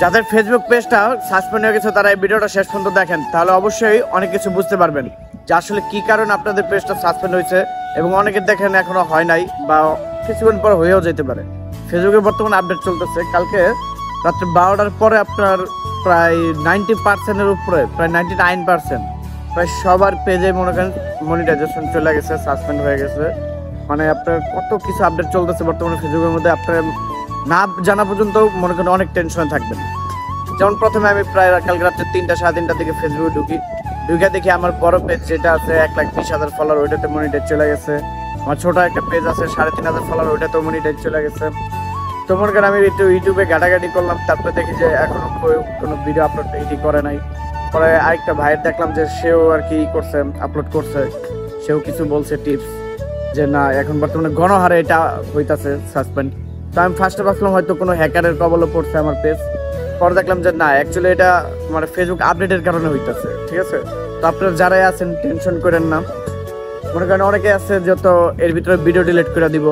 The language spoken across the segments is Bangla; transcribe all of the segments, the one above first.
যাদের ফেসবুক পেজটা সাসপেন্ড হয়ে গেছে তারা এই ভিডিওটা শেষ পর্যন্ত দেখেন, তাহলে অবশ্যই অনেক কিছু বুঝতে পারবেন যে আসলে কি কারণে আপনাদের পেজটা সাসপেন্ড হয়েছে, এবং অনেকে দেখেন এখনো হয় নাই বা কিছুক্ষণ পর হয়েও যেতে পারে। ফেসবুকে বর্তমানে আপডেট চলতেছে, কালকে রাত্রে 12টার পরে আপনার প্রায় 90%-এর উপরে, প্রায় 99% প্রায় সবার পেজে মনে করেন মনিটাইজেশন চলে গেছে, সাসপেন্ড হয়ে গেছে। মানে আপনার কত কিছু আপডেট চলতেছে বর্তমানে ফেসবুকের মধ্যে, আপনার না জানা পর্যন্ত মনে করেন অনেক টেনশনে থাকবেন। যেমন প্রথমে আমি প্রায় কালকে রাত্রে 3টা-3:30টার দিকে ফেসবুকে ঢুকে দেখি আমার বড় পেজ যেটা আছে 1,20,000 ফলোয়ার, ওইটাতে মনিটাইজ চলে গেছে। আমার ছোট একটা পেজ আছে 3,500 ফলোয়ার, ওইটাতেও মনিটাইজ চলে গেছে। তো মনে করেন আমি একটু ইউটিউবে ঘাটাঘাটি করলাম, তারপরে দেখি যে এখনো কোনো ভিডিও আপলোড এটি করে নাই। পরে আরেকটা ভাইয়ের দেখলাম যে সেও আর কি করছে, আপলোড করছে, সেও কিছু বলছে টিপস যে না এখন বর্তমানে গণহারে এটা হইতাছে সাসপেন্ড। তো আমি ফার্স্টে ভাবলাম হয়তো কোনো হ্যাকারের কবলে পড়ছে আমার পেজ, পরে দেখলাম যে না অ্যাকচুয়ালি এটা মানে ফেসবুক আপডেটের কারণে হইতাছে। ঠিক আছে, তো আপনারা যারাই আছেন টেনশন করেন না। মনে করেন অনেকে আছে যত এর ভিতরে ভিডিও ডিলিট করে দিব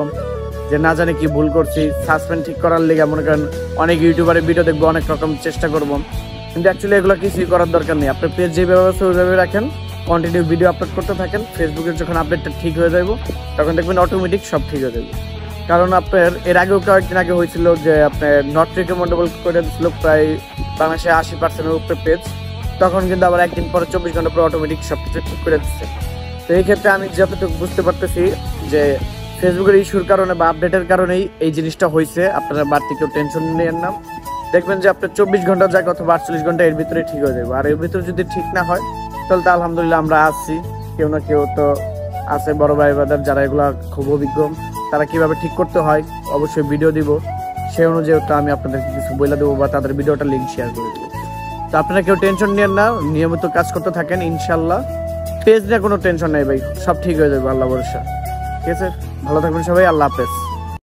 যে না জানি কি ভুল করছি, সাসপেন্ড ঠিক করার লেগে মনে করেন অনেক ইউটিউবারের ভিডিও দেখবো, অনেক রকম চেষ্টা করব, কিন্তু অ্যাকচুয়ালি এগুলো কিছুই করার দরকার নেই। আপনার পেজ যেভাবে আছে ওইভাবে রাখেন, কন্টিনিউ ভিডিও আপলোড করতে থাকেন। ফেসবুকের যখন আপডেটটা ঠিক হয়ে যাবে তখন দেখবেন অটোমেটিক সব ঠিক হয়ে যাবে। কারণ আপনার এর আগেও কয়েকদিন আগে হয়েছিল যে আপনার নট রিকমেন্ডেবল করে দিচ্ছিল প্রায় বাংলাদেশে 80%-এর উপরে পেজ, তখন কিন্তু আবার একদিন পরে 24 ঘন্টা পরে অটোমেটিক সব কিছু ঠিক করে দিচ্ছে। তো এই ক্ষেত্রে আমি যতটুকু বুঝতে পারতেছি যে ফেসবুকের ইস্যুর কারণে বা আপডেটের কারণেই এই জিনিসটা হয়েছে। আপনারা বাড়তি কেউ টেনশন নেন না, দেখবেন যে আপনার 24 ঘন্টা যাক অথবা 48 ঘন্টা এর ভিতরে ঠিক হয়ে যাবে। আর এর ভিতরে যদি ঠিক না হয় তাহলে তো আলহামদুলিল্লাহ আমরা আসছি, কেউ না কেউ তো আছে বড় ভাই বাদার যারা এগুলা খুব অভিজ্ঞ, তারা কিভাবে ঠিক করতে হয় অবশ্যই ভিডিও দিব, সেই অনুযায়ী আমি আপনাদেরকে কিছু বলে দেবো বা তাদের ভিডিওটা লিঙ্ক শেয়ার করে দেবো। তো আপনারা কেউ টেনশন নেন না, নিয়মিত কাজ করতে থাকেন, ইনশাল্লাহ পেজ নিয়ে কোনো টেনশন নেই ভাই, সব ঠিক হয়ে যাবে আল্লাহ ভরসা। ঠিক আছে, ভালো থাকবেন সবাই, আল্লাহ হাফেজ।